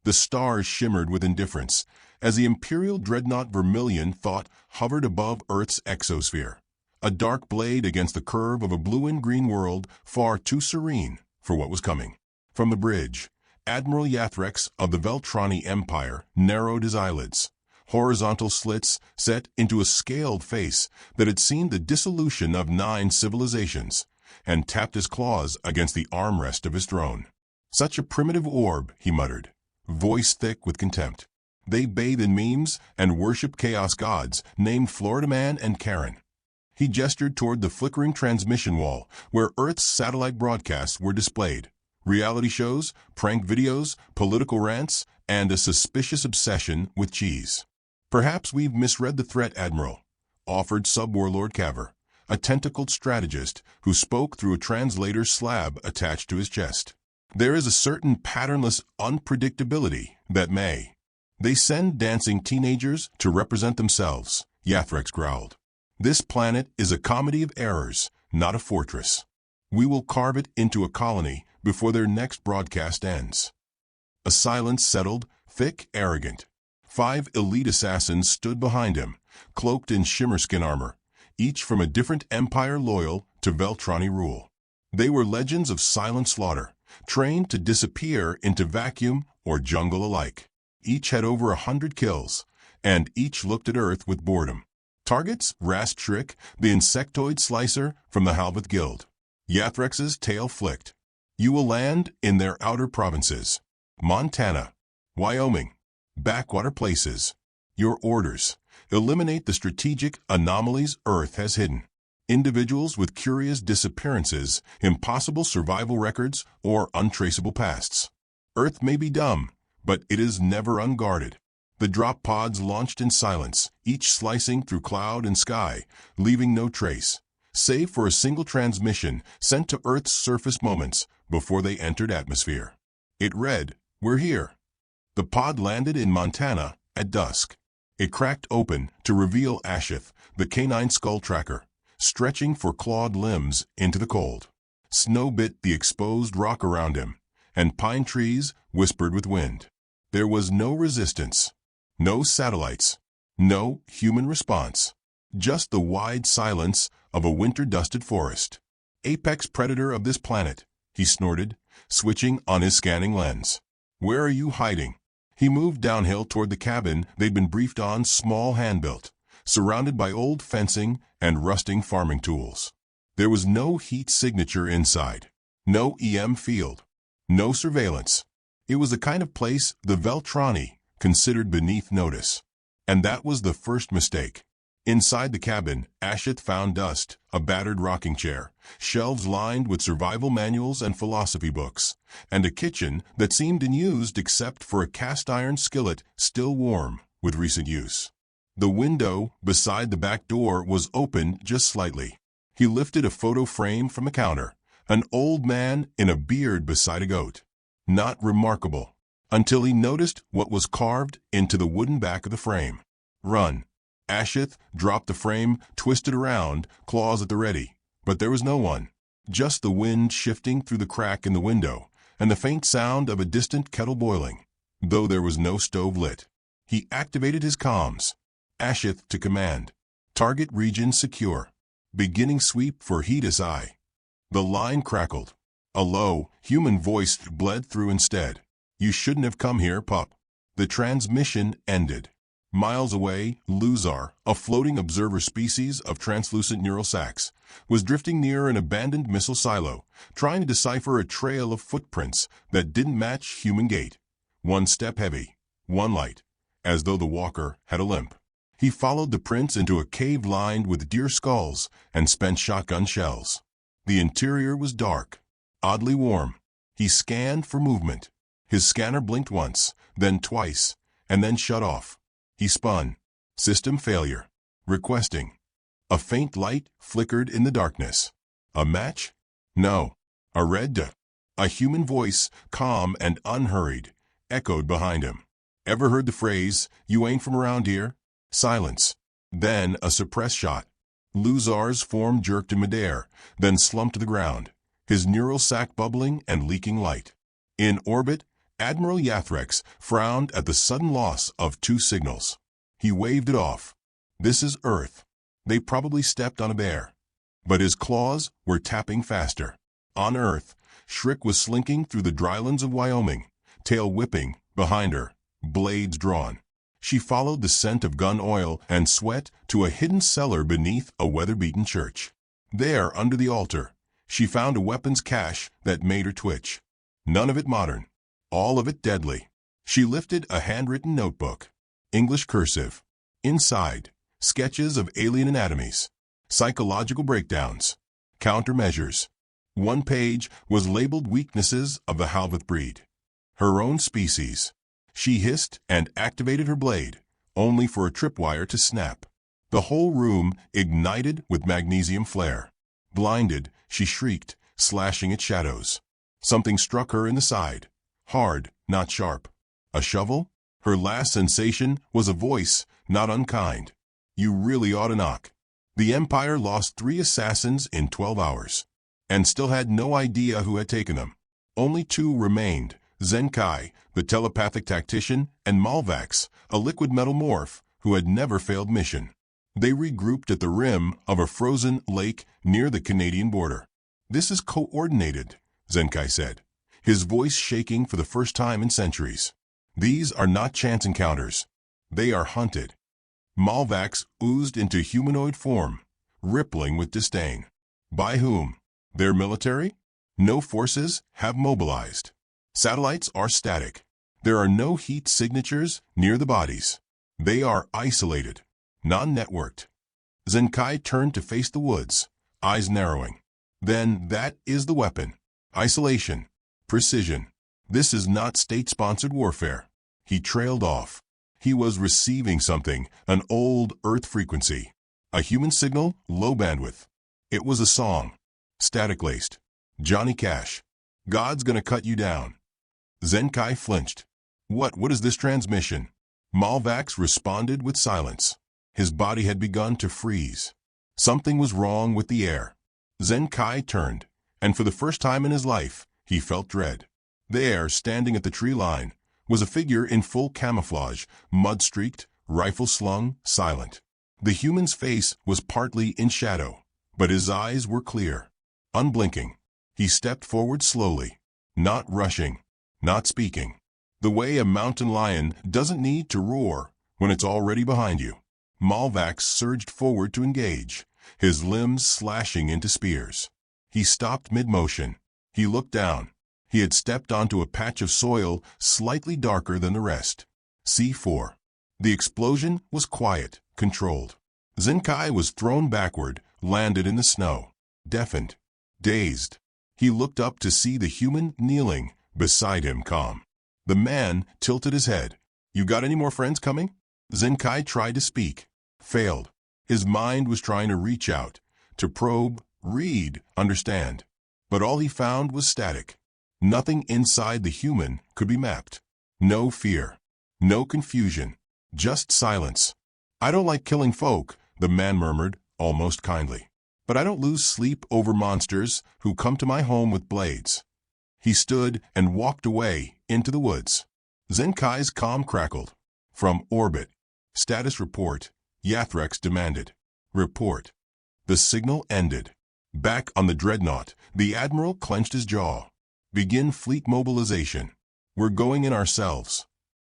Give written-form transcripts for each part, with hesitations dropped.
The stars shimmered with indifference as the Imperial dreadnought Vermilion thought hovered above Earth's exosphere, a dark blade against the curve of a blue and green world far too serene for what was coming. From the bridge, Admiral Yathrex of the Veltrani Empire narrowed his eyelids, horizontal slits set into a scaled face that had seen the dissolution of 9 civilizations, and tapped his claws against the armrest of his throne. "Such a primitive orb," he muttered, voice thick with contempt. "They bathe in memes and worship chaos gods named Florida Man and Karen." He gestured toward the flickering transmission wall where Earth's satellite broadcasts were displayed. Reality shows, prank videos, political rants, and a suspicious obsession with cheese. "Perhaps we've misread the threat, Admiral," offered Sub-Warlord Caver, a tentacled strategist who spoke through a translator's slab attached to his chest. "There is a certain patternless unpredictability that may." "They send dancing teenagers to represent themselves," Yathrex growled. "This planet is a comedy of errors, not a fortress. We will carve it into a colony before their next broadcast ends." A silence settled, thick, arrogant. 5 elite assassins stood behind him, cloaked in shimmerskin armor, each from a different empire loyal to Veltrani rule. They were legends of silent slaughter, trained to disappear into vacuum or jungle alike. Each had over 100 kills, and each looked at Earth with boredom. Targets? Rastshrik, the insectoid slicer from the Halveth Guild. Yathrex's tail flicked. "You will land in their outer provinces. Montana, Wyoming, backwater places. Your orders: eliminate the strategic anomalies Earth has hidden. Individuals with curious disappearances, impossible survival records, or untraceable pasts. Earth may be dumb, but it is never unguarded." The drop pods launched in silence, each slicing through cloud and sky, leaving no trace, save for a single transmission sent to Earth's surface moments before they entered atmosphere. It read, "We're here." The pod landed in Montana at dusk. It cracked open to reveal Ashith, the canine skull tracker, stretching for clawed limbs into the cold. Snow bit the exposed rock around him, and pine trees whispered with wind. There was no resistance, no satellites, no human response, just the wide silence of a winter-dusted forest. "Apex predator of this planet," he snorted, switching on his scanning lens. "Where are you hiding?" He moved downhill toward the cabin they'd been briefed on, small hand-built, surrounded by old fencing and rusting farming tools. There was no heat signature inside, no EM field, no surveillance. It was the kind of place the Veltrani considered beneath notice. And that was the first mistake. Inside the cabin, Ashith found dust, a battered rocking chair, shelves lined with survival manuals and philosophy books, and a kitchen that seemed unused except for a cast-iron skillet still warm with recent use. The window beside the back door was open just slightly. He lifted a photo frame from the counter, an old man in a beard beside a goat. Not remarkable, until he noticed what was carved into the wooden back of the frame. "Run." Ashith dropped the frame, twisted around, claws at the ready. But there was no one. Just the wind shifting through the crack in the window, and the faint sound of a distant kettle boiling, though there was no stove lit. He activated his comms. Ashith to command. "Target region secure. Beginning sweep for Hedis Eye." The line crackled. A low, human voice bled through instead. "You shouldn't have come here, pup." The transmission ended. Miles away, Luzar, a floating observer species of translucent neural sacs, was drifting near an abandoned missile silo, trying to decipher a trail of footprints that didn't match human gait. One step heavy, one light, as though the walker had a limp. He followed the prints into a cave lined with deer skulls and spent shotgun shells. The interior was dark, oddly warm. He scanned for movement. His scanner blinked once, then twice, and then shut off. He spun. System failure. Requesting. A faint light flickered in the darkness. A match? No. A red D. A human voice, calm and unhurried, echoed behind him. "Ever heard the phrase, 'You ain't from around here'?" Silence. Then a suppressed shot. Luzar's form jerked in midair, then slumped to the ground, his neural sac bubbling and leaking light. In orbit, Admiral Yathrex frowned at the sudden loss of 2 signals. He waved it off. This is Earth. They probably stepped on a bear. But his claws were tapping faster. On Earth, Shriek was slinking through the drylands of Wyoming, tail whipping behind her, blades drawn. She followed the scent of gun oil and sweat to a hidden cellar beneath a weather-beaten church. There, under the altar, she found a weapons cache that made her twitch. None of it modern. All of it deadly. She lifted a handwritten notebook. English cursive. Inside, sketches of alien anatomies, psychological breakdowns, countermeasures. One page was labeled weaknesses of the Halveth breed. Her own species. She hissed and activated her blade, only for a tripwire to snap. The whole room ignited with magnesium flare. Blinded, she shrieked, slashing at shadows. Something struck her in the side. Hard, not sharp. A shovel? Her last sensation was a voice, not unkind. You really ought to knock. The Empire lost 3 assassins in 12 hours, and still had no idea who had taken them. Only 2 remained, Zenkai, the telepathic tactician, and Malvax, a liquid metal morph who had never failed mission. They regrouped at the rim of a frozen lake near the Canadian border. This is coordinated, Zenkai said, his voice shaking for the first time in centuries. These are not chance encounters. They are hunted. Malvax oozed into humanoid form, rippling with disdain. By whom? Their military? No forces have mobilized. Satellites are static. There are no heat signatures near the bodies. They are isolated, non-networked. Zenkai turned to face the woods, eyes narrowing. Then that is the weapon. Isolation. Precision. This is not state-sponsored warfare. He trailed off. He was receiving something, an old Earth frequency. A human signal, low bandwidth. It was a song. Static-laced. Johnny Cash. God's gonna cut you down. Zenkai flinched. What is this transmission? Malvax responded with silence. His body had begun to freeze. Something was wrong with the air. Zenkai turned, and for the first time in his life, he felt dread. There, standing at the tree line, was a figure in full camouflage, mud-streaked, rifle slung, silent. The human's face was partly in shadow, but his eyes were clear, unblinking. He stepped forward slowly, not rushing, not speaking. The way a mountain lion doesn't need to roar when it's already behind you. Malvax surged forward to engage, his limbs slashing into spears. He stopped mid-motion. He looked down. He had stepped onto a patch of soil slightly darker than the rest. C4. The explosion was quiet, controlled. Zenkai was thrown backward, landed in the snow. Deafened. Dazed. He looked up to see the human kneeling beside him, calm. The man tilted his head. You got any more friends coming? Zenkai tried to speak. Failed. His mind was trying to reach out, to probe, read, understand. But all he found was static. Nothing inside the human could be mapped. No fear. No confusion. Just silence. I don't like killing folk, the man murmured, almost kindly. But I don't lose sleep over monsters who come to my home with blades. He stood and walked away into the woods. Zenkai's calm crackled. From orbit. Status report, Yathrex demanded. Report. The signal ended. Back on the dreadnought, the admiral clenched his jaw. Begin fleet mobilization. We're going in ourselves.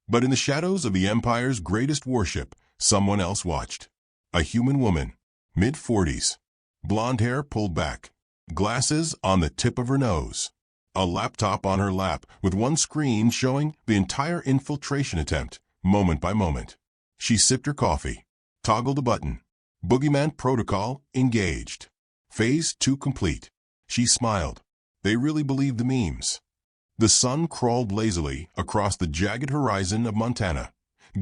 But in the shadows of the Empire's greatest warship, someone else watched. A human woman, mid-40s. Blonde hair pulled back. Glasses on the tip of her nose. A laptop on her lap with one screen showing the entire infiltration attempt, moment by moment. She sipped her coffee. Toggled a button. Boogeyman protocol engaged. Phase 2 complete. She smiled. They really believed the memes. The sun crawled lazily across the jagged horizon of Montana,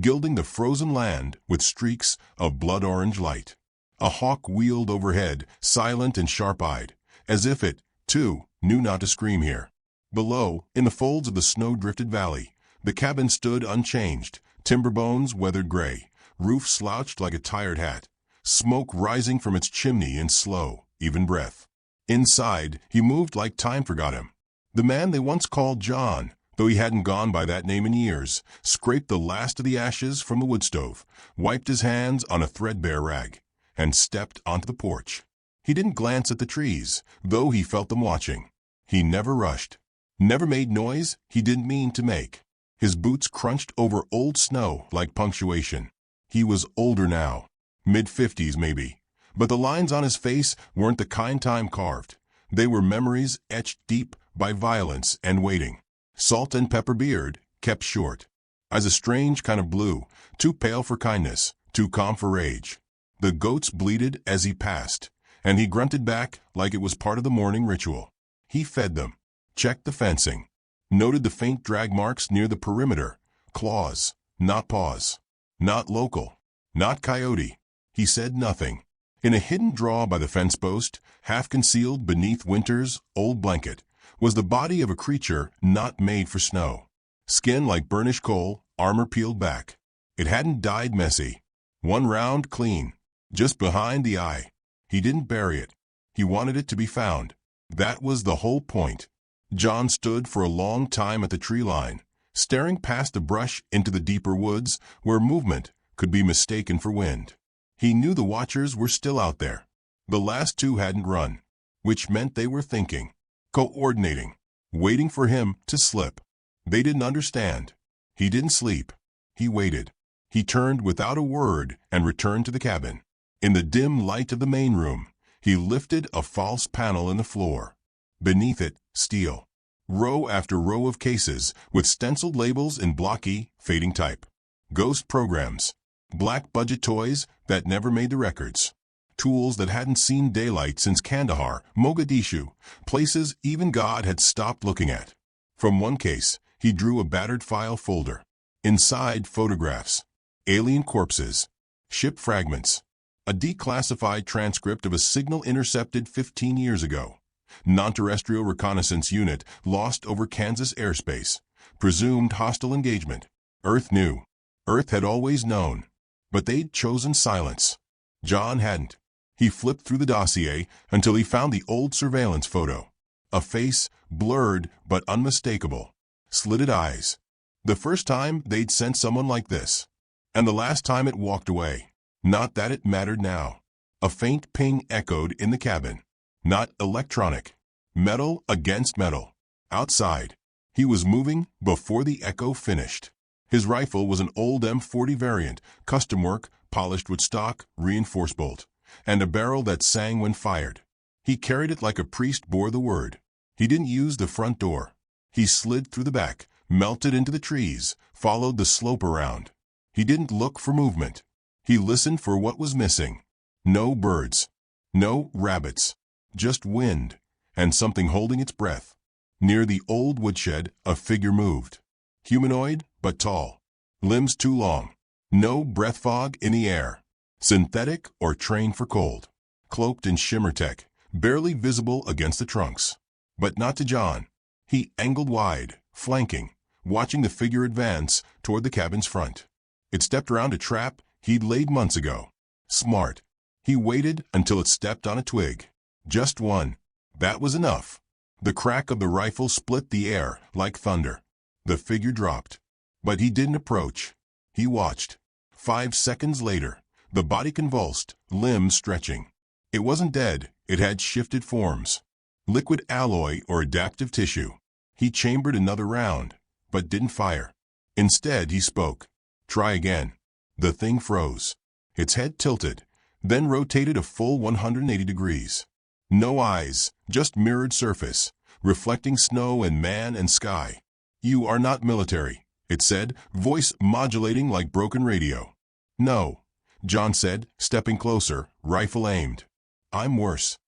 gilding the frozen land with streaks of blood-orange light. A hawk wheeled overhead, silent and sharp-eyed, as if it, too, knew not to scream here. Below, in the folds of the snow-drifted valley, the cabin stood unchanged, timber bones weathered gray, roof slouched like a tired hat, smoke rising from its chimney in slow, even breath. Inside, he moved like time forgot him. The man they once called John, though he hadn't gone by that name in years, scraped the last of the ashes from the wood stove, wiped his hands on a threadbare rag, and stepped onto the porch. He didn't glance at the trees, though he felt them watching. He never rushed, never made noise he didn't mean to make. His boots crunched over old snow like punctuation. He was older now, mid-50s maybe, but the lines on his face weren't the kind time carved. They were memories etched deep by violence and waiting. Salt and pepper beard, kept short. Eyes a strange kind of blue, too pale for kindness, too calm for rage. The goats bleated as he passed, and he grunted back like it was part of the morning ritual. He fed them, checked the fencing, noted the faint drag marks near the perimeter. Claws, not paws. Not local, not coyote. He said nothing. In a hidden draw by the fence post, half concealed beneath winter's old blanket, was the body of a creature not made for snow. Skin like burnished coal, armor peeled back. It hadn't died messy. One round clean, just behind the eye. He didn't bury it. He wanted it to be found. That was the whole point. John stood for a long time at the tree line, staring past the brush into the deeper woods where movement could be mistaken for wind. He knew the watchers were still out there. The last two hadn't run, which meant they were thinking, coordinating, waiting for him to slip. They didn't understand. He didn't sleep. He waited. He turned without a word and returned to the cabin. In the dim light of the main room, he lifted a false panel in the floor. Beneath it, steel. Row after row of cases with stenciled labels in blocky, fading type. Ghost programs. Black budget toys that never made the records. Tools that hadn't seen daylight since Kandahar, Mogadishu, places even God had stopped looking at. From one case, he drew a battered file folder. Inside, photographs. Alien corpses. Ship fragments. A declassified transcript of a signal intercepted 15 years ago. Non-terrestrial reconnaissance unit lost over Kansas airspace. Presumed hostile engagement. Earth knew. Earth had always known. But they'd chosen silence. John hadn't. He flipped through the dossier until he found the old surveillance photo. A face, blurred but unmistakable. Slitted eyes. The first time they'd sent someone like this. And the last time it walked away. Not that it mattered now. A faint ping echoed in the cabin. Not electronic. Metal against metal. Outside. He was moving before the echo finished. His rifle was an old M40 variant, custom work, polished with stock, reinforced bolt, and a barrel that sang when fired. He carried it like a priest bore the word. He didn't use the front door. He slid through the back, melted into the trees, followed the slope around. He didn't look for movement. He listened for what was missing. No birds. No rabbits. Just wind, and something holding its breath. Near the old woodshed, a figure moved. Humanoid, but tall. Limbs too long. No breath fog in the air. Synthetic or trained for cold. Cloaked in shimmer tech, barely visible against the trunks. But not to John. He angled wide, flanking, watching the figure advance toward the cabin's front. It stepped around a trap he'd laid months ago. Smart. He waited until it stepped on a twig. Just one. That was enough. The crack of the rifle split the air like thunder. The figure dropped. But he didn't approach. He watched. 5 seconds later, the body convulsed, limbs stretching. It wasn't dead. It had shifted forms. Liquid alloy or adaptive tissue. He chambered another round, but didn't fire. Instead, he spoke. Try again. The thing froze. Its head tilted, then rotated a full 180 degrees. No eyes, just mirrored surface, reflecting snow and man and sky. You are not military, it said, voice modulating like broken radio. No, John said, stepping closer, rifle aimed. I'm worse.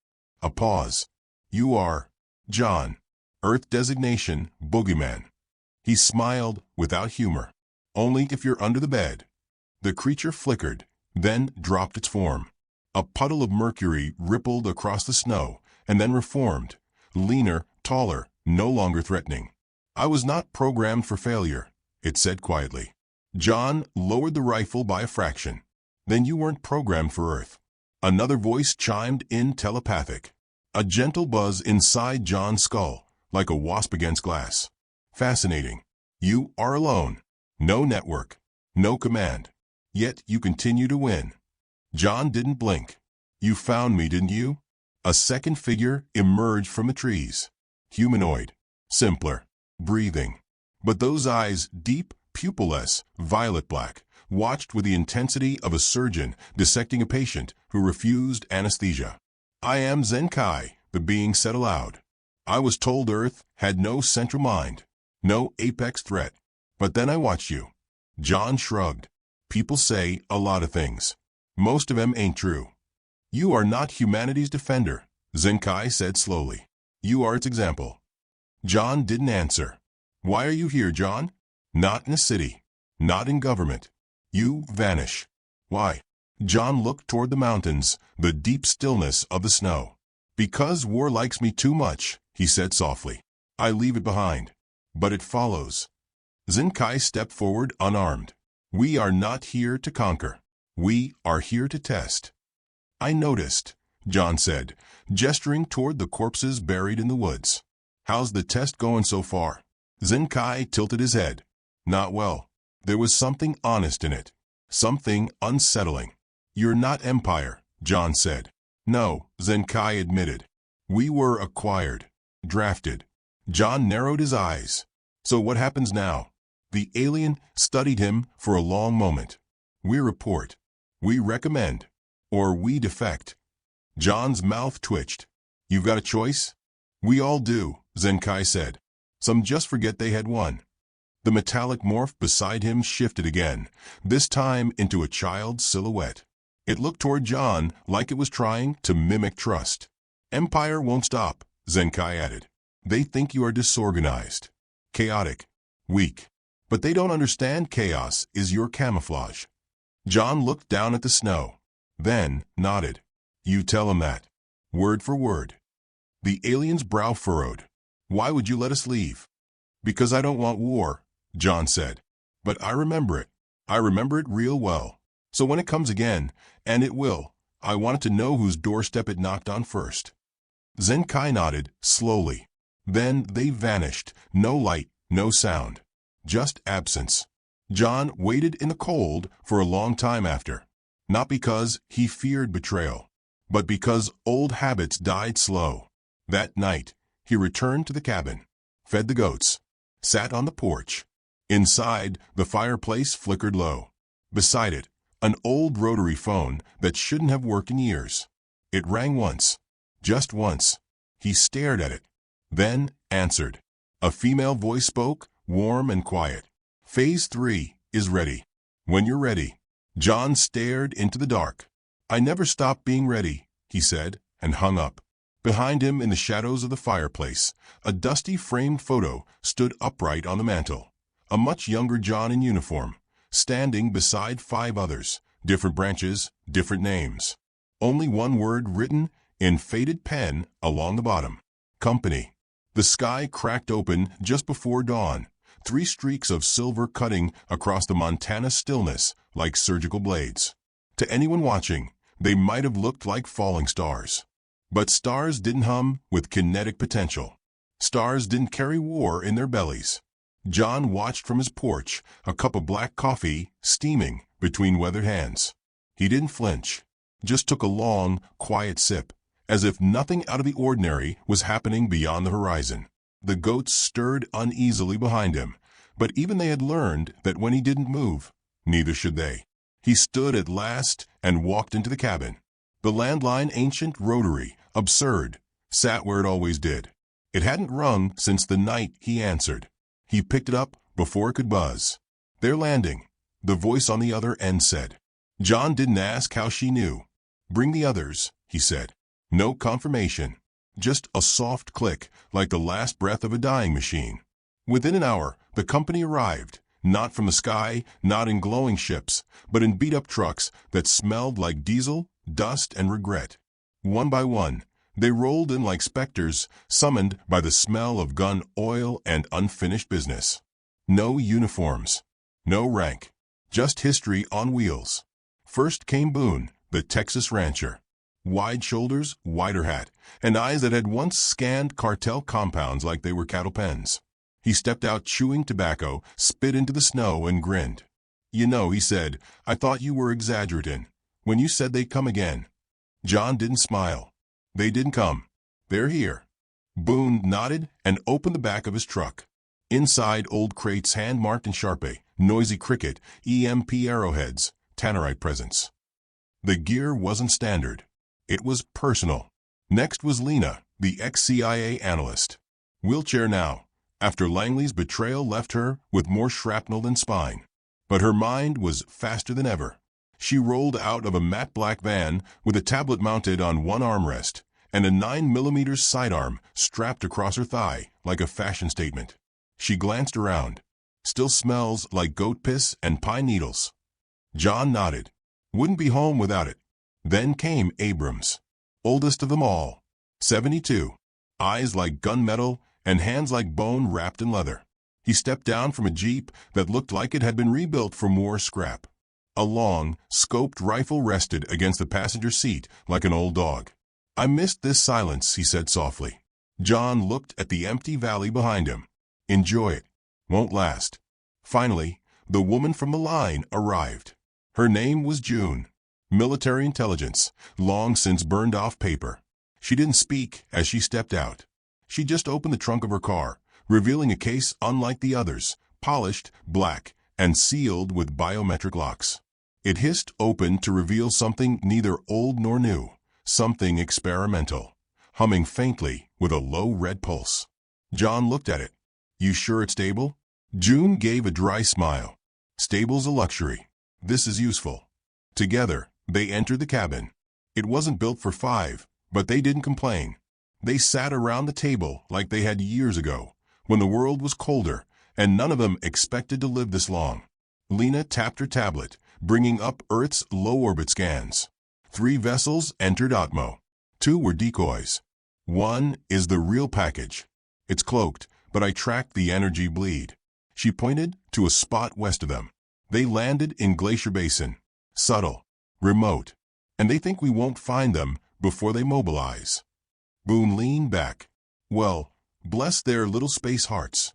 A pause. You are, John. Earth designation, Boogeyman. He smiled without humor. Only if you're under the bed. The creature flickered, then dropped its form. A puddle of mercury rippled across the snow and then reformed, leaner, taller, no longer threatening. I was not programmed for failure, it said quietly. John lowered the rifle by a fraction. Then you weren't programmed for Earth. Another voice chimed in telepathic. A gentle buzz inside John's skull, like a wasp against glass. Fascinating. You are alone. No network. No command. Yet you continue to win. John didn't blink. You found me, didn't you? A second figure emerged from the trees. Humanoid. Simpler. Breathing. But those eyes, deep, pupilless, violet black, watched with the intensity of a surgeon dissecting a patient who refused anesthesia. I am Zenkai, the being said aloud. I was told Earth had no central mind, no apex threat. But then I watched you. John shrugged. People say a lot of things. Most of them ain't true. You are not humanity's defender, Zenkai said slowly. You are its example. John didn't answer. Why are you here, John? Not in a city. Not in government. You vanish. Why? John looked toward the mountains, the deep stillness of the snow. Because war likes me too much, he said softly. I leave it behind. But it follows. Zenkai stepped forward unarmed. We are not here to conquer. We are here to test. I noticed, John said, gesturing toward the corpses buried in the woods. How's the test going so far? Zenkai tilted his head. Not well. There was something honest in it. Something unsettling. You're not Empire, John said. No, Zenkai admitted. We were acquired. Drafted. John narrowed his eyes. So what happens now? The alien studied him for a long moment. We report. We recommend. Or we defect. John's mouth twitched. You've got a choice? We all do, Zenkai said. Some just forget they had won. The metallic morph beside him shifted again, this time into a child's silhouette. It looked toward John like it was trying to mimic trust. Empire won't stop, Zenkai added. They think you are disorganized, chaotic, weak. But they don't understand chaos is your camouflage. John looked down at the snow, then nodded. You tell him that. Word for word. The alien's brow furrowed. Why would you let us leave? Because I don't want war, John said. But I remember it. I remember it real well. So when it comes again, and it will, I wanted to know whose doorstep it knocked on first. Zenkai nodded, slowly. Then they vanished, no light, no sound. Just absence. John waited in the cold for a long time after. Not because he feared betrayal, but because old habits died slow. That night, he returned to the cabin, fed the goats, sat on the porch. Inside, the fireplace flickered low. Beside it, an old rotary phone that shouldn't have worked in years. It rang once. Just once. He stared at it. Then answered. A female voice spoke, warm and quiet. Phase 3 is ready. When you're ready. John stared into the dark. I never stopped being ready, he said, and hung up. Behind him in the shadows of the fireplace, a dusty framed photo stood upright on the mantel. A much younger John in uniform, standing beside 5 others, different branches, different names. Only one word written in faded pen along the bottom. Company. The sky cracked open just before dawn, 3 streaks of silver cutting across the Montana stillness like surgical blades. To anyone watching, they might have looked like falling stars. But stars didn't hum with kinetic potential. Stars didn't carry war in their bellies. John watched from his porch, a cup of black coffee steaming between weathered hands. He didn't flinch, just took a long, quiet sip, as if nothing out of the ordinary was happening beyond the horizon. The goats stirred uneasily behind him, but even they had learned that when he didn't move, neither should they. He stood at last and walked into the cabin. The landline, ancient rotary, absurd, sat where it always did. It hadn't rung since the night he answered. He picked it up before it could buzz. They're landing, the voice on the other end said. John didn't ask how she knew. Bring the others, he said. No confirmation. Just a soft click, like the last breath of a dying machine. Within an hour, the company arrived, not from the sky, not in glowing ships, but in beat-up trucks that smelled like diesel, dust, and regret. One by one, they rolled in like specters, summoned by the smell of gun oil and unfinished business. No uniforms. No rank. Just history on wheels. First came Boone, the Texas rancher. Wide shoulders, wider hat, and eyes that had once scanned cartel compounds like they were cattle pens. He stepped out chewing tobacco, spit into the snow, and grinned. "You know," he said, "I thought you were exaggerating when you said they'd come again." John didn't smile. "They didn't come. They're here." Boone nodded and opened the back of his truck. Inside, old crates hand-marked in Sharpie, noisy cricket, EMP arrowheads, tannerite presents. The gear wasn't standard. It was personal. Next was Lena, the ex-CIA analyst. Wheelchair now, after Langley's betrayal left her with more shrapnel than spine. But her mind was faster than ever. She rolled out of a matte black van with a tablet mounted on one armrest and a 9mm sidearm strapped across her thigh like a fashion statement. She glanced around. "Still smells like goat piss and pine needles." John nodded. "Wouldn't be home without it." Then came Abrams, oldest of them all, 72, eyes like gunmetal and hands like bone wrapped in leather. He stepped down from a Jeep that looked like it had been rebuilt from war scrap. A long, scoped rifle rested against the passenger seat like an old dog. "I missed this silence," he said softly. John looked at the empty valley behind him. "Enjoy it. Won't last." Finally, the woman from the line arrived. Her name was June. Military intelligence, long since burned off paper. She didn't speak as she stepped out. She just opened the trunk of her car, revealing a case unlike the others, polished, black, and sealed with biometric locks. It hissed open to reveal something neither old nor new, something experimental, humming faintly with a low red pulse. John looked at it. "You sure it's stable?" June gave a dry smile. "Stable's a luxury. This is useful." Together, they entered the cabin. It wasn't built for 5, but they didn't complain. They sat around the table like they had years ago, when the world was colder, and none of them expected to live this long. Lena tapped her tablet, bringing up Earth's low-orbit scans. 3 vessels entered Atmo. 2 were decoys. 1 is the real package. It's cloaked, but I tracked the energy bleed. She pointed to a spot west of them. They landed in Glacier Basin. Subtle, remote, and they think we won't find them before they mobilize. Boone leaned back. "Well, bless their little space hearts."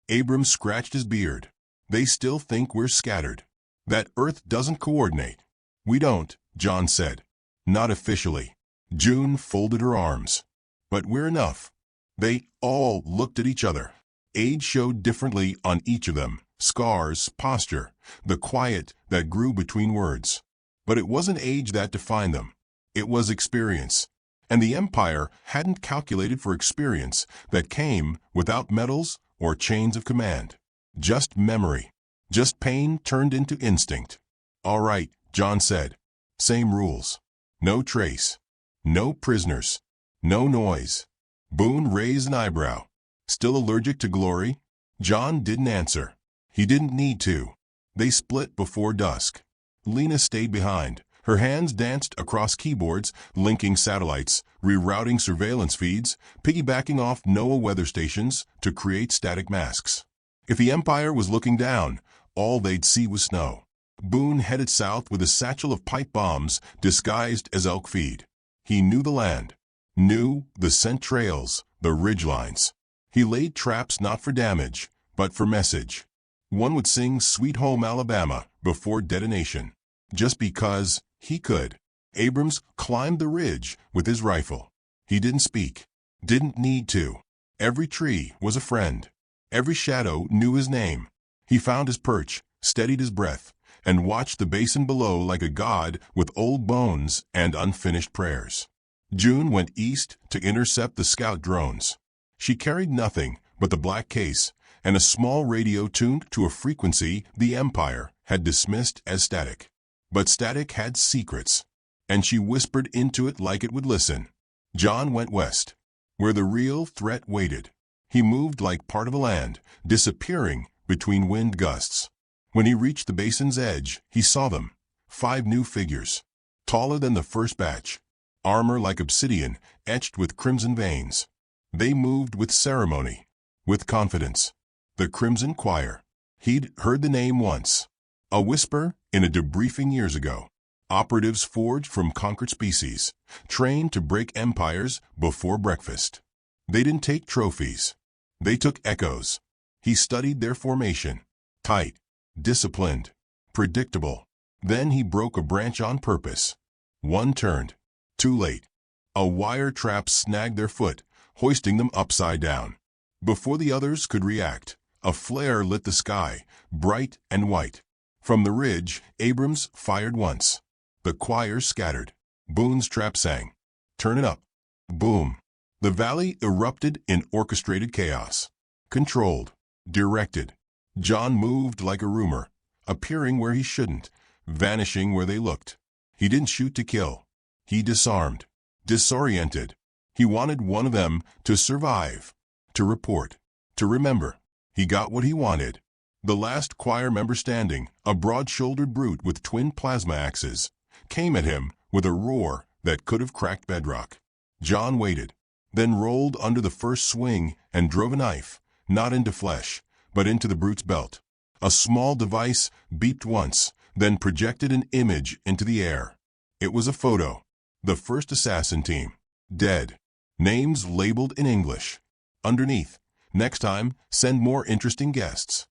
Abrams scratched his beard. "They still think we're scattered. That Earth doesn't coordinate." "We don't," John said. "Not officially." June folded her arms. "But we're enough." They all looked at each other. Age showed differently on each of them. Scars, posture, the quiet that grew between words. But it wasn't age that defined them. It was experience. And the Empire hadn't calculated for experience that came without medals or chains of command. Just memory. Just pain turned into instinct. "All right," John said. "Same rules. No trace. No prisoners. No noise." Boone raised an eyebrow. "Still allergic to glory?" John didn't answer. He didn't need to. They split before dusk. Lena stayed behind. Her hands danced across keyboards, linking satellites, rerouting surveillance feeds, piggybacking off NOAA weather stations to create static masks. If the Empire was looking down, all they'd see was snow. Boone headed south with a satchel of pipe bombs disguised as elk feed. He knew the land, knew the scent trails, the ridgelines. He laid traps not for damage, but for message. One would sing Sweet Home Alabama before detonation, just because he could. Abrams climbed the ridge with his rifle. He didn't speak, didn't need to. Every tree was a friend. Every shadow knew his name. He found his perch, steadied his breath, and watched the basin below like a god with old bones and unfinished prayers. June went east to intercept the scout drones. She carried nothing but the black case and a small radio tuned to a frequency the Empire had dismissed as static. But static had secrets, and she whispered into it like it would listen. John went west, where the real threat waited. He moved like part of a land, disappearing between wind gusts. When he reached the basin's edge, he saw them. 5 new figures, taller than the first batch, armor like obsidian, etched with crimson veins. They moved with ceremony, with confidence. The Crimson Choir. He'd heard the name once. A whisper in a debriefing years ago. Operatives forged from conquered species, trained to break empires before breakfast. They didn't take trophies. They took echoes. He studied their formation. Tight, disciplined, predictable. Then he broke a branch on purpose. One turned. Too late. A wire trap snagged their foot, hoisting them upside down. Before the others could react, a flare lit the sky, bright and white. From the ridge, Abrams fired once. The choir scattered. Boone's trap sang. Turn it up. Boom. The valley erupted in orchestrated chaos. Controlled. Directed. John moved like a rumor, appearing where he shouldn't, vanishing where they looked. He didn't shoot to kill. He disarmed. Disoriented. He wanted one of them to survive, to report, to remember. He got what he wanted. The last choir member standing, a broad-shouldered brute with twin plasma axes, came at him with a roar that could have cracked bedrock. John waited, then rolled under the first swing and drove a knife, not into flesh, but into the brute's belt. A small device beeped once, then projected an image into the air. It was a photo. The first assassin team. Dead. Names labeled in English. Underneath, next time, send more interesting guests.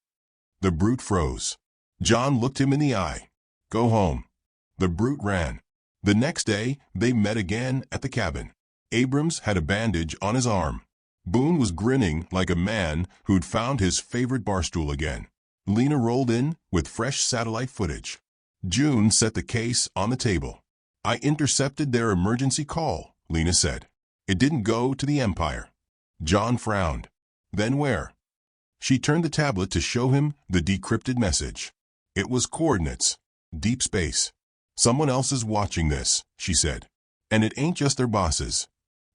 The brute froze. John looked him in the eye. Go home. The brute ran. The next day, they met again at the cabin. Abrams had a bandage on his arm. Boone was grinning like a man who'd found his favorite barstool again. Lena rolled in with fresh satellite footage. June set the case on the table. I intercepted their emergency call, Lena said. It didn't go to the Empire. John frowned. Then where? She turned the tablet to show him the decrypted message. It was coordinates. Deep space. Someone else is watching this, she said. And it ain't just their bosses.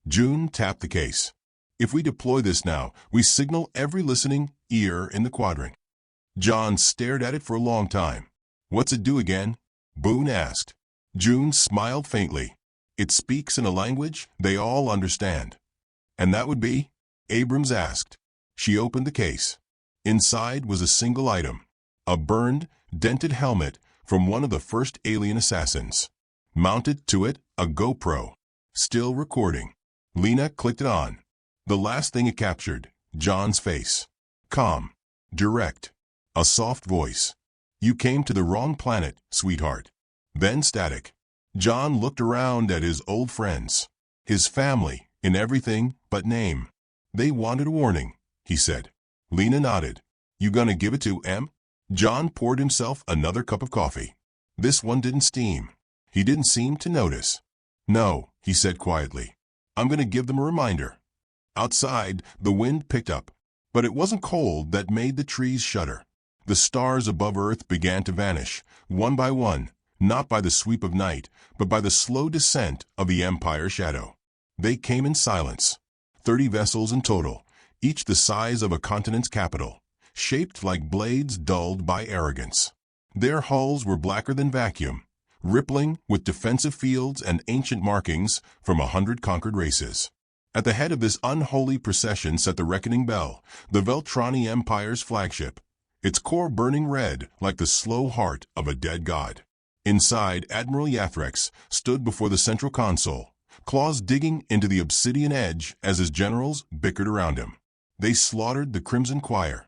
June tapped the case. If we deploy this now, we signal every listening ear in the quadrant. John stared at it for a long time. What's it do again? Boone asked. June smiled faintly. It speaks in a language they all understand. And that would be? Abrams asked. She opened the case. Inside was a single item. A burned, dented helmet from one of the first alien assassins. Mounted to it, a GoPro. Still recording. Lena clicked it on. The last thing it captured, John's face. Calm. Direct. A soft voice. You came to the wrong planet, sweetheart. Then static. John looked around at his old friends. His family, in everything but name. They wanted a warning, he said. Lena nodded. You gonna give it to M? John poured himself another cup of coffee. This one didn't steam. He didn't seem to notice. No, he said quietly. I'm gonna give them a reminder. Outside, the wind picked up. But it wasn't cold that made the trees shudder. The stars above Earth began to vanish, one by one, not by the sweep of night, but by the slow descent of the Empire shadow. They came in silence. 30 vessels in total, each the size of a continent's capital, shaped like blades dulled by arrogance. Their hulls were blacker than vacuum, rippling with defensive fields and ancient markings from 100 conquered races. At the head of this unholy procession sat the reckoning bell, the Veltrani Empire's flagship, its core burning red like the slow heart of a dead god. Inside, Admiral Yathrex stood before the central console, claws digging into the obsidian edge as his generals bickered around him. They slaughtered the Crimson Choir.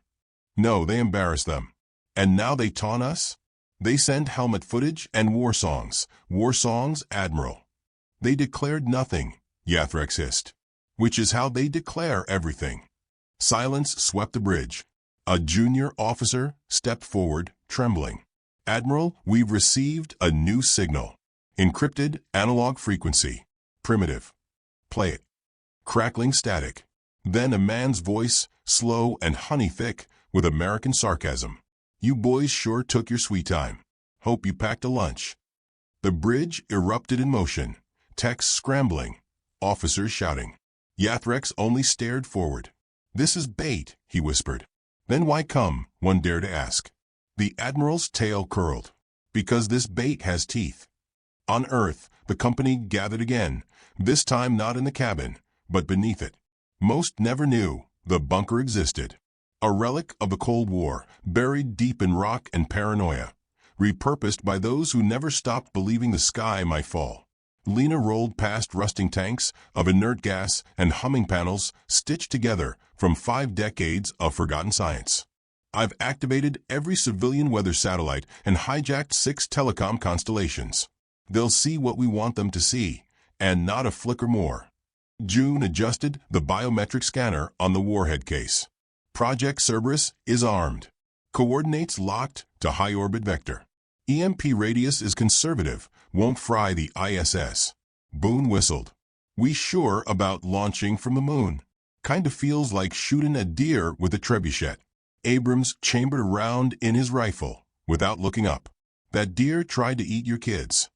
No, they embarrassed them. And now they taunt us? They send helmet footage and war songs, Admiral. They declared nothing, Yathrex hissed. Which is how they declare everything. Silence swept the bridge. A junior officer stepped forward, trembling. Admiral, we've received a new signal. Encrypted analog frequency. Primitive. Play it. Crackling static. Then a man's voice, slow and honey-thick, with American sarcasm. You boys sure took your sweet time. Hope you packed a lunch. The bridge erupted in motion. Techs scrambling. Officers shouting. Yathrex only stared forward. This is bait, he whispered. Then why come, one dared to ask. The Admiral's tail curled. Because this bait has teeth. On Earth, the company gathered again, this time not in the cabin, but beneath it. Most never knew the bunker existed. A relic of the Cold War, buried deep in rock and paranoia. Repurposed by those who never stopped believing the sky might fall. Lena rolled past rusting tanks of inert gas and humming panels stitched together from 5 decades of forgotten science. I've activated every civilian weather satellite and hijacked 6 telecom constellations. They'll see what we want them to see, and not a flicker more. June adjusted the biometric scanner on the warhead case. Project Cerberus is armed. Coordinates locked to high-orbit vector. EMP radius is conservative, won't fry the ISS. Boone whistled. We sure about launching from the moon. Kinda feels like shooting a deer with a trebuchet. Abrams chambered around in his rifle, without looking up. That deer tried to eat your kids.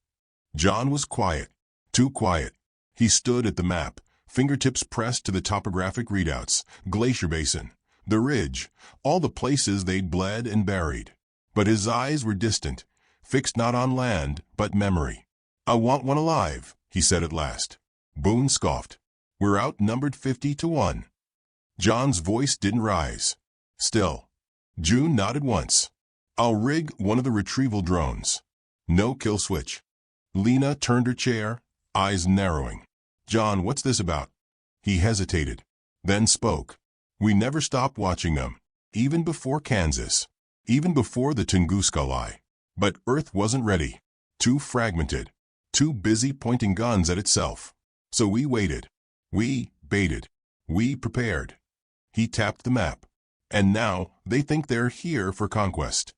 John was quiet. Too quiet. He stood at the map, fingertips pressed to the topographic readouts, Glacier Basin, the ridge, all the places they'd bled and buried. But his eyes were distant, fixed not on land, but memory. I want one alive, he said at last. Boone scoffed. We're outnumbered 50-1. John's voice didn't rise. Still. June nodded once. I'll rig one of the retrieval drones. No kill switch. Lena turned her chair, eyes narrowing. John, what's this about? He hesitated, then spoke. We never stopped watching them, even before Kansas, even before the Tunguska lie. But Earth wasn't ready. Too fragmented. Too busy pointing guns at itself. So we waited. We baited. We prepared. He tapped the map. And now they think they're here for conquest.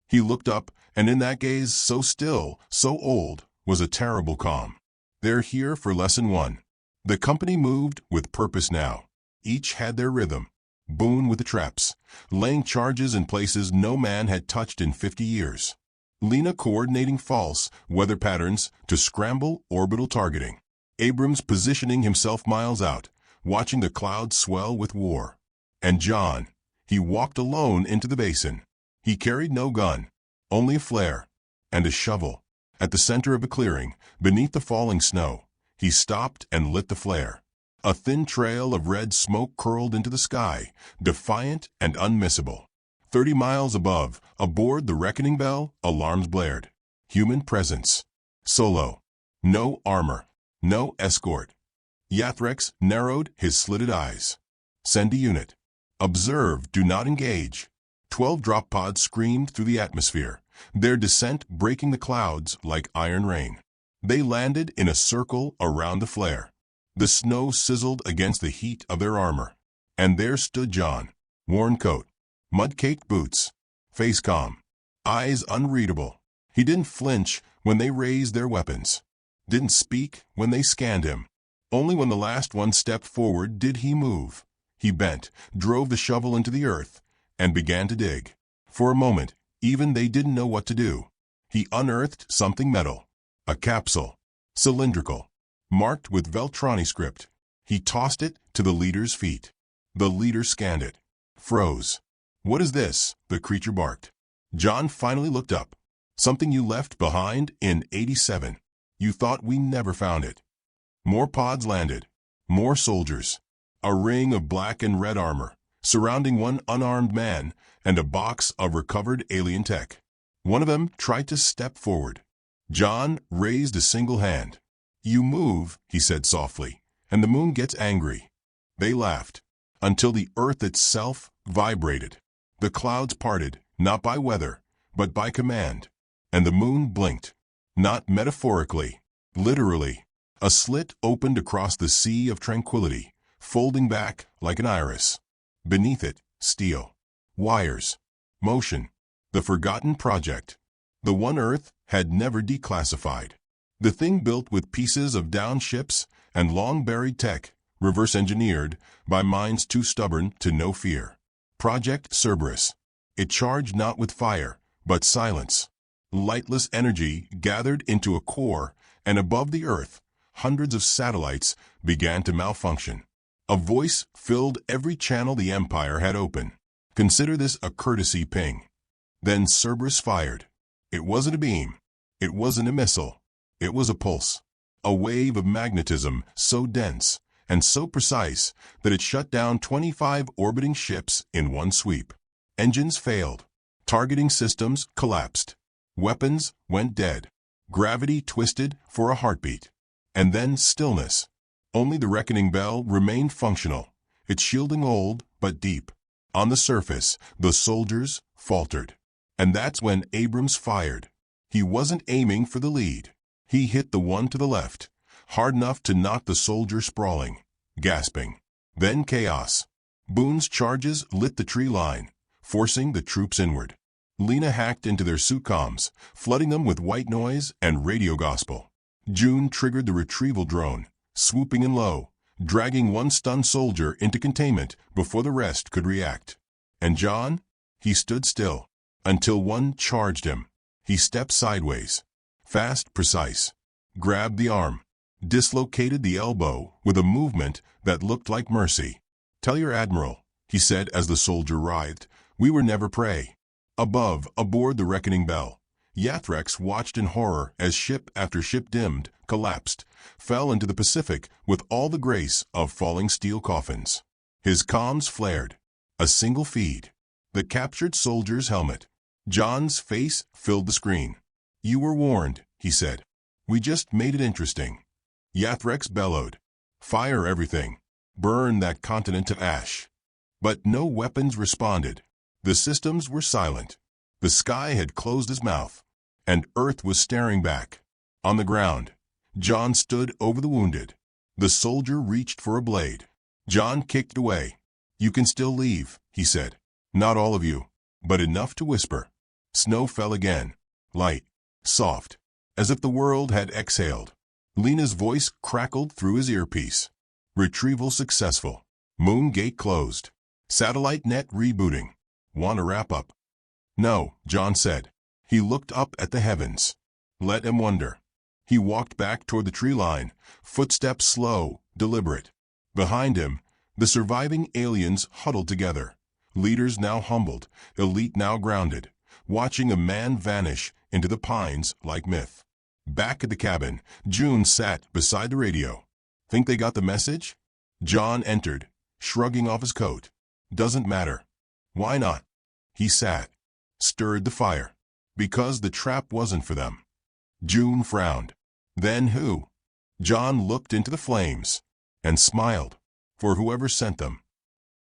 He looked up, and in that gaze so still, so old, was a terrible calm. They're here for lesson 1. The company moved with purpose now. Each had their rhythm. Boone with the traps, laying charges in places no man had touched in 50 years. Lena coordinating false weather patterns to scramble orbital targeting. Abrams positioning himself miles out, watching the clouds swell with war. And John, he walked alone into the basin. He carried no gun, only a flare and a shovel. At the center of a clearing, beneath the falling snow, he stopped and lit the flare. A thin trail of red smoke curled into the sky, defiant and unmissable. 30 miles above, aboard the Reckoning Bell, alarms blared. Human presence. Solo. No armor. No escort. Yathrex narrowed his slitted eyes. Send a unit. Observe, do not engage. 12 drop pods screamed through the atmosphere, their descent breaking the clouds like iron rain. They landed in a circle around the flare. The snow sizzled against the heat of their armor. And there stood John, worn coat, mud-caked boots, face calm, eyes unreadable. He didn't flinch when they raised their weapons, didn't speak when they scanned him. Only when the last one stepped forward did he move. He bent, drove the shovel into the earth, and began to dig. For a moment, even they didn't know what to do. He unearthed something metal, a capsule, cylindrical, marked with Veltroni script. He tossed it to the leader's feet. The leader scanned it, froze. What is this? The creature barked. John finally looked up. Something you left behind in '87. You thought we never found it. More pods landed. More soldiers. A ring of black and red armor, surrounding one unarmed man and a box of recovered alien tech. One of them tried to step forward. John raised a single hand. You move, he said softly, and the moon gets angry. They laughed, until the earth itself vibrated. The clouds parted, not by weather, but by command. And the moon blinked. Not metaphorically, literally. A slit opened across the sea of tranquility, folding back like an iris. Beneath it, steel. Wires. Motion. The forgotten project. The one Earth had never declassified. The thing built with pieces of downed ships and long-buried tech, reverse-engineered by minds too stubborn to know fear. Project Cerberus. It charged not with fire, but silence. Lightless energy gathered into a core, and above the Earth, hundreds of satellites began to malfunction. A voice filled every channel the Empire had open. Consider this a courtesy ping. Then Cerberus fired. It wasn't a beam. It wasn't a missile. It was a pulse. A wave of magnetism so dense and so precise that it shut down 25 orbiting ships in one sweep. Engines failed. Targeting systems collapsed. Weapons went dead. Gravity twisted for a heartbeat. And then stillness. Only the reckoning bell remained functional, its shielding old but deep. On the surface, the soldiers faltered. And that's when Abrams fired. He wasn't aiming for the lead. He hit the one to the left, hard enough to knock the soldier sprawling, gasping. Then chaos. Boone's charges lit the tree line, forcing the troops inward. Lena hacked into their suit comms, flooding them with white noise and radio gospel. June triggered the retrieval drone, swooping in low, dragging one stunned soldier into containment before the rest could react. And John? He stood still, until one charged him. He stepped sideways, fast, precise, grabbed the arm, dislocated the elbow with a movement that looked like mercy. "Tell your admiral," he said as the soldier writhed, "we were never prey." Above, aboard the reckoning bell, Yathrex watched in horror as ship after ship dimmed, collapsed, fell into the Pacific with all the grace of falling steel coffins. His comms flared. A single feed. The captured soldier's helmet. John's face filled the screen. "You were warned," he said. "We just made it interesting." Yathrex bellowed. "Fire everything. Burn that continent to ash." But no weapons responded. The systems were silent. The sky had closed his mouth, and Earth was staring back. On the ground, John stood over the wounded. The soldier reached for a blade. John kicked away. "You can still leave," he said. "Not all of you, but enough to whisper." Snow fell again, light, soft, as if the world had exhaled. Lena's voice crackled through his earpiece. "Retrieval successful. Moon gate closed. Satellite net rebooting. Want a wrap-up?" "No," John said. He looked up at the heavens. Let him wonder. He walked back toward the tree line, footsteps slow, deliberate. Behind him, the surviving aliens huddled together, leaders now humbled, elite now grounded, watching a man vanish into the pines like myth. Back at the cabin, June sat beside the radio. "Think they got the message?" John entered, shrugging off his coat. "Doesn't matter." "Why not?" He sat, stirred the fire. "Because the trap wasn't for them." June frowned. "Then who?" John looked into the flames and smiled. "For whoever sent them."